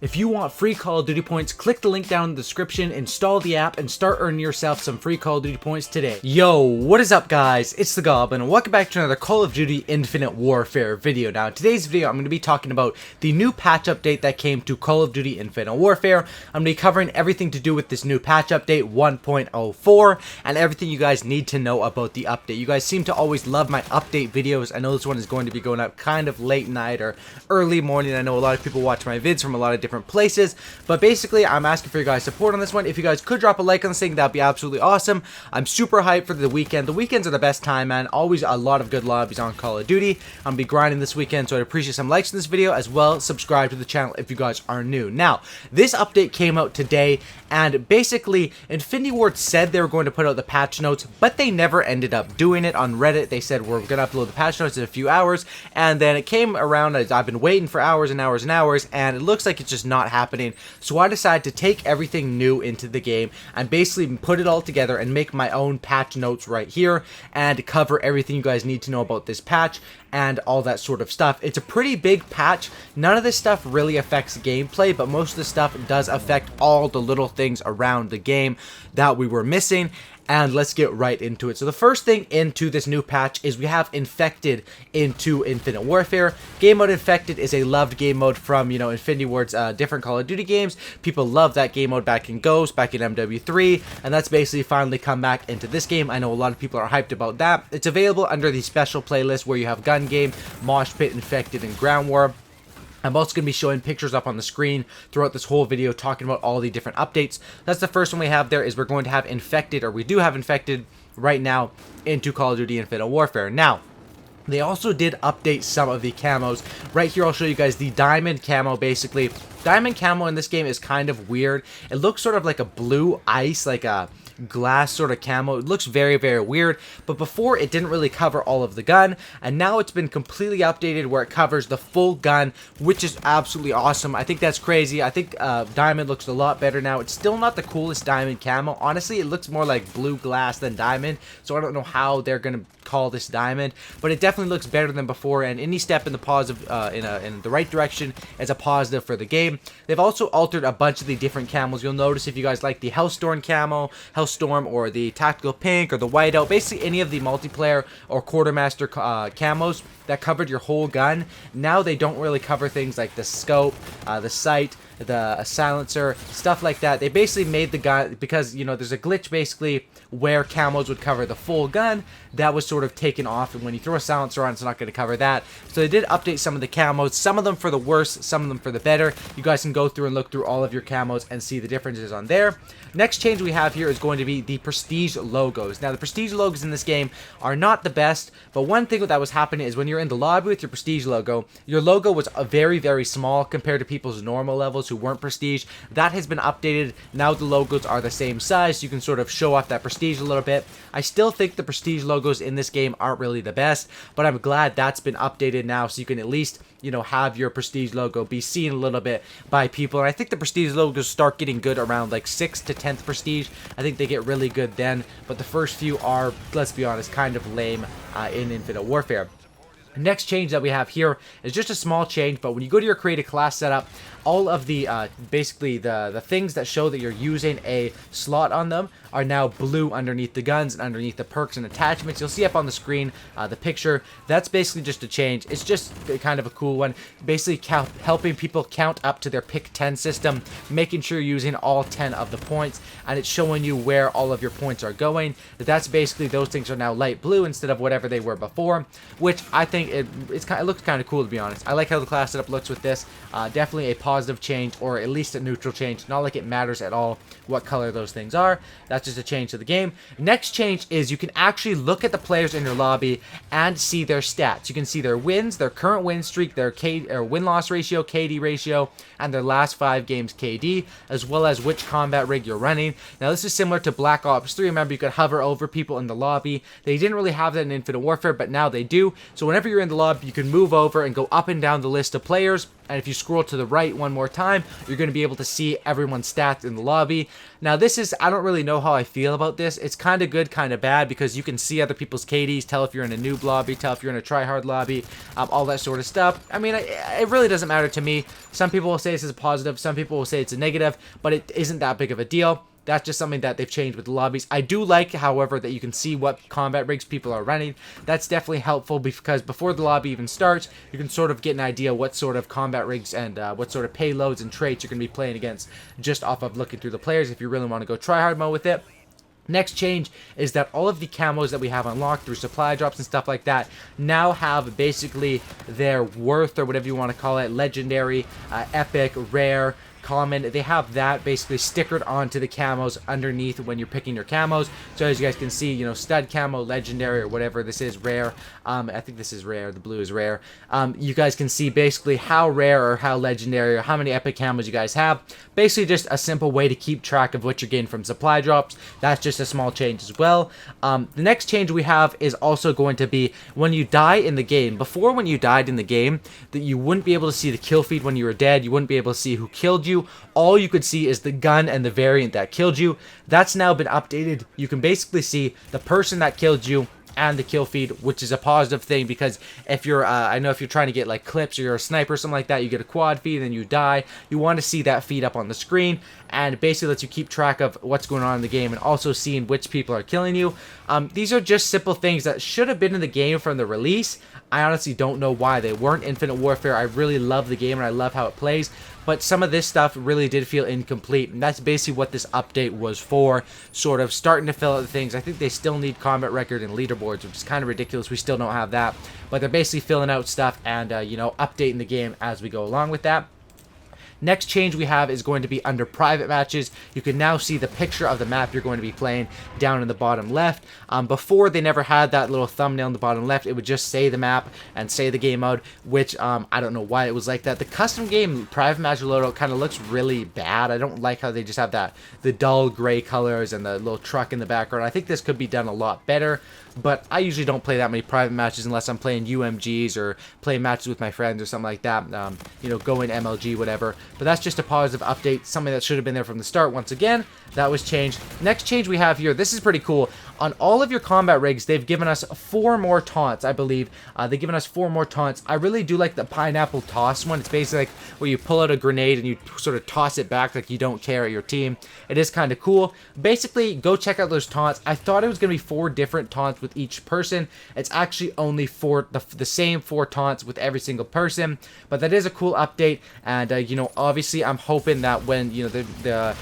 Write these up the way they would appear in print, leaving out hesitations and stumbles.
If you want free Call of Duty points, click the link down in the description, install the app, and start earning yourself some free Call of Duty points today. Yo, what is up guys? It's the Goblin, and welcome back to another Call of Duty Infinite Warfare video. Now, in today's video, I'm going to be talking about the new patch update that came to Call of Duty Infinite Warfare. I'm going to be covering everything to do with this new patch update 1.04, and everything you guys need to know about the update. You guys seem to always love my update videos. I know this one is going to be going up kind of late night or early morning. I know a lot of people watch my vids from a lot of different places, but basically I'm asking for your guys' support on this one. If you guys could drop a like on this thing, that'd be absolutely awesome. I'm super hyped for the weekend. The weekends are the best time, man. Always a lot of good lobbies on Call of Duty. I'm gonna be grinding this weekend, so I'd appreciate some likes in this video, as well subscribe to the channel if you guys are new. Now, this update came out today, and basically Infinity Ward said they were going to put out the patch notes, but they never ended up doing it. On Reddit they said we're gonna upload the patch notes in a few hours, and then it came around as I've been waiting for hours and hours and hours, and it looks like it's just not happening. So I decided to take everything new into the game and basically put it all together and make my own patch notes right here and cover everything you guys need to know about this patch and all that sort of stuff. It's a pretty big patch. None of this stuff really affects gameplay, but most of the stuff does affect all the little things around the game that we were missing. And let's get right into it. So the first thing into this new patch is we have Infected into Infinite Warfare. Game mode Infected is a loved game mode from, Infinity Ward's different Call of Duty games. People love that game mode back in Ghost, back in MW3, and that's basically finally come back into this game. I know a lot of people are hyped about that. It's available under the special playlist where you have Gun Game, Mosh Pit, Infected, and Ground War. I'm also going to be showing pictures up on the screen throughout this whole video talking about all the different updates. That's the first one we have there, is we're going to have Infected, or we do have Infected right now into Call of Duty Infinite Warfare. Now, they also did update some of the camos. Right here I'll show you guys the Diamond Camo. Basically, Diamond Camo in this game is kind of weird. It looks sort of like a blue ice, like a glass sort of camo. It looks very, very weird, but before it didn't really cover all of the gun, and now it's been completely updated where it covers the full gun, which is absolutely awesome. I think that's crazy. I think Diamond looks a lot better now. It's still not the coolest Diamond Camo. Honestly, it looks more like blue glass than Diamond, so I don't know how they're gonna call this Diamond, but it definitely looks better than before, and any step in the positive in the right direction is a positive for the game. They've also altered a bunch of the different camos. You'll notice if you guys like the Hellstorm camo, Hellstorm, or the Tactical Pink, or the Whiteout, basically any of the multiplayer or Quartermaster camos that covered your whole gun, now they don't really cover things like the scope, the sight, the silencer, stuff like that. They basically made the gun, because there's a glitch basically where camos would cover the full gun, that was sort of taken off, and when you throw a silencer on, it's not going to cover that. So they did update some of the camos, some of them for the worse, some of them for the better. You guys can go through and look through all of your camos and see the differences on there. Next change we have here is going to be the Prestige logos. Now, the Prestige logos in this game are not the best, but one thing that was happening is when you're in the lobby with your Prestige logo, your logo was very, very small compared to people's normal levels who weren't Prestige. That has been updated. Now the logos are the same size, so you can sort of show off that Prestige a little bit. I still think the Prestige logos in this game aren't really the best, but I'm glad that's been updated now, so you can at least have your Prestige logo be seen a little bit by people. And I think the Prestige logos start getting good around like 6th to 10th Prestige. I think they get really good then, but the first few are, let's be honest, kind of lame in Infinite Warfare. Next change that we have here is just a small change, but when you go to your create a class setup, all of the basically the things that show that you're using a slot on them are now blue underneath the guns and underneath the perks and attachments. You'll see up on the screen the picture. That's basically just a change. It's just kind of a cool one, basically helping people count up to their pick 10 system, making sure you're using all 10 of the points, and it's showing you where all of your points are going. That's basically, those things are now light blue instead of whatever they were before, which I think it looks kind of cool, to be honest. I like how the class setup looks with this. Definitely a positive change, or at least a neutral change. Not like it matters at all what color those things are. That's just a change to the game. Next change is you can actually look at the players in your lobby and see their stats. You can see their wins, their current win streak, their win-loss ratio, KD ratio, and their last 5 games KD, as well as which combat rig you're running. Now, this is similar to Black Ops 3. Remember, you could hover over people in the lobby. They didn't really have that in Infinite Warfare, but now they do. So whenever you're in the lobby, you can move over and go up and down the list of players. And if you scroll to the right one more time, you're going to be able to see everyone's stats in the lobby. Now this is, I don't really know how I feel about this. It's kind of good, kind of bad, because you can see other people's KDs, tell if you're in a noob lobby, tell if you're in a tryhard lobby, all that sort of stuff. I mean, it really doesn't matter to me. Some people will say this is a positive, some people will say it's a negative, but it isn't that big of a deal. That's just something that they've changed with the lobbies. I do like, however, that you can see what combat rigs people are running. That's definitely helpful because before the lobby even starts, you can sort of get an idea what sort of combat rigs and what sort of payloads and traits you're going to be playing against just off of looking through the players if you really want to go try hard mode with it. Next change is that all of the camos that we have unlocked through supply drops and stuff like that now have basically their worth, or whatever you want to call it, legendary, epic, rare, common. They have that basically stickered onto the camos underneath when you're picking your camos. So as you guys can see, you know, stud camo, legendary, or whatever this is, rare. I think this is rare. The blue is rare. You guys can see basically how rare or how legendary or how many epic camos you guys have. Basically just a simple way to keep track of what you're getting from supply drops. That's just a small change as well. The next change we have is also going to be when you die in the game. Before, when you died in the game, that you wouldn't be able to see the kill feed when you were dead. You wouldn't be able to see who killed you. All you could see is the gun and the variant that killed you. That's now been updated. You can basically see the person that killed you and the kill feed, which is a positive thing, because if you're I know if you're trying to get like clips or you're a sniper or something like that, you get a quad feed and you die, you want to see that feed up on the screen, and it basically lets you keep track of what's going on in the game and also seeing which people are killing you. These are just simple things that should have been in the game from the release. I honestly don't know why they weren't. Infinite Warfare, I really love the game and I love how it plays, but some of this stuff really did feel incomplete, and that's basically what this update was for, sort of starting to fill out the things. I think they still need combat record and leaderboards, which is kind of ridiculous. We still don't have that, but they're basically filling out stuff and, you know, updating the game as we go along with that. Next change we have is going to be under private matches. You can now see the picture of the map you're going to be playing down in the bottom left. Before, they never had that little thumbnail in the bottom left. It would just say the map and say the game mode, which I don't know why it was like that. The custom game private match loadout kind of looks really bad. I don't like how they just have the dull gray colors and the little truck in the background. I think this could be done a lot better, but I usually don't play that many private matches unless I'm playing UMGs or playing matches with my friends or something like that, you know, going MLG, whatever. But that's just a positive update, something that should have been there from the start. Once again, that was changed. Next change we have here, this is pretty cool. On all of your combat rigs, they've given us 4 more taunts, I believe. They've given us 4 more taunts. I really do like the pineapple toss one. It's basically like where you pull out a grenade and you sort of toss it back like you don't care at your team. It is kind of cool. Basically, go check out those taunts. I thought it was going to be 4 different taunts with each person. It's actually only the same 4 taunts with every single person, but that is a cool update. And you know, obviously I'm hoping that when, you know,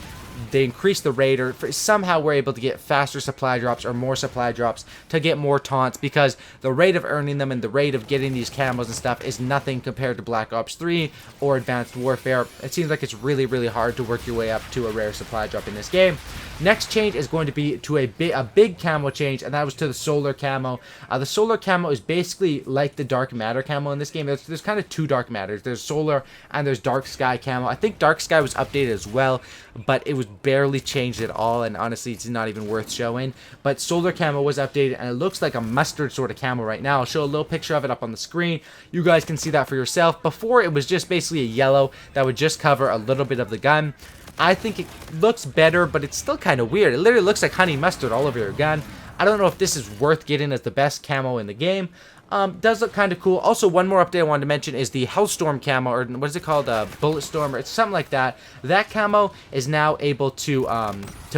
they increase the rate, or somehow we're able to get faster supply drops or more supply drops to get more taunts, because the rate of earning them and the rate of getting these camos and stuff is nothing compared to Black Ops 3 or Advanced Warfare. It seems like it's really, really hard to work your way up to a rare supply drop in this game. Next change is going to be to a big camo change, and that was to the solar camo. The solar camo is basically like the dark matter camo in this game. There's kind of 2 dark matters. There's solar and there's dark sky camo. I think dark sky was updated as well, but it was barely changed at all, and honestly it's not even worth showing. But solar camo was updated, and it looks like a mustard sort of camo right now. I'll show a little picture of it up on the screen. You guys can see that for yourself. Before, it was just basically a yellow that would just cover a little bit of the gun. I think it looks better, but it's still kind of weird. It literally looks like honey mustard all over your gun. I don't know if this is worth getting as the best camo in the game. Does look kind of cool. Also, one more update I wanted to mention is the Hellstorm camo, or what is it called? Bullet Storm, or it's something like that. That camo is now able to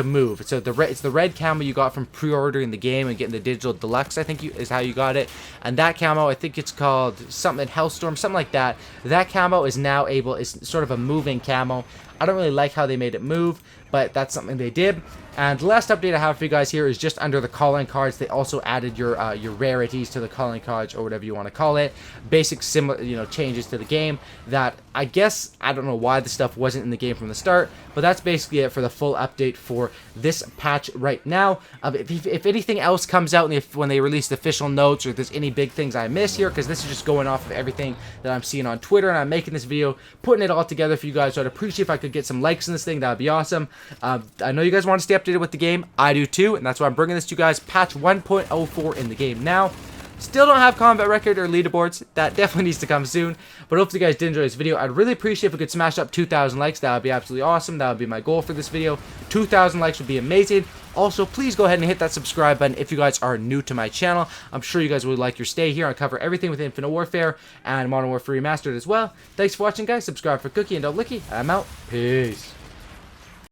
move. So it's the red camo you got from pre-ordering the game and getting the digital deluxe, I think is how you got it. And that camo, I think it's called something Hellstorm, something like that. That camo is now is sort of a moving camo. I don't really like how they made it move, but that's something they did. And the last update I have for you guys here is just under the calling cards. They also added your rarities to the calling cards, or whatever you want to call it. Basic similar, you know, changes to the game that I guess, I don't know why the stuff wasn't in the game from the start, but that's basically it for the full update for this patch right now. If anything else comes out when they release the official notes, or if there's any big things I miss here, because this is just going off of everything that I'm seeing on Twitter, and I'm making this video, putting it all together for you guys, so I'd appreciate if I could get some likes in this thing. That would be awesome. I know you guys want to stay updated with the game. I do too, and that's why I'm bringing this to you guys. Patch 1.04 in the game now. Still don't have combat record or leaderboards. That definitely needs to come soon. But hopefully you guys did enjoy this video. I'd really appreciate if we could smash up 2,000 likes. That would be absolutely awesome. That would be my goal for this video. 2,000 likes would be amazing. Also, please go ahead and hit that subscribe button if you guys are new to my channel. I'm sure you guys would like your stay here. I cover everything with Infinite Warfare and Modern Warfare Remastered as well. Thanks for watching, guys. Subscribe for Cookie and Don't Licky. I'm out. Peace.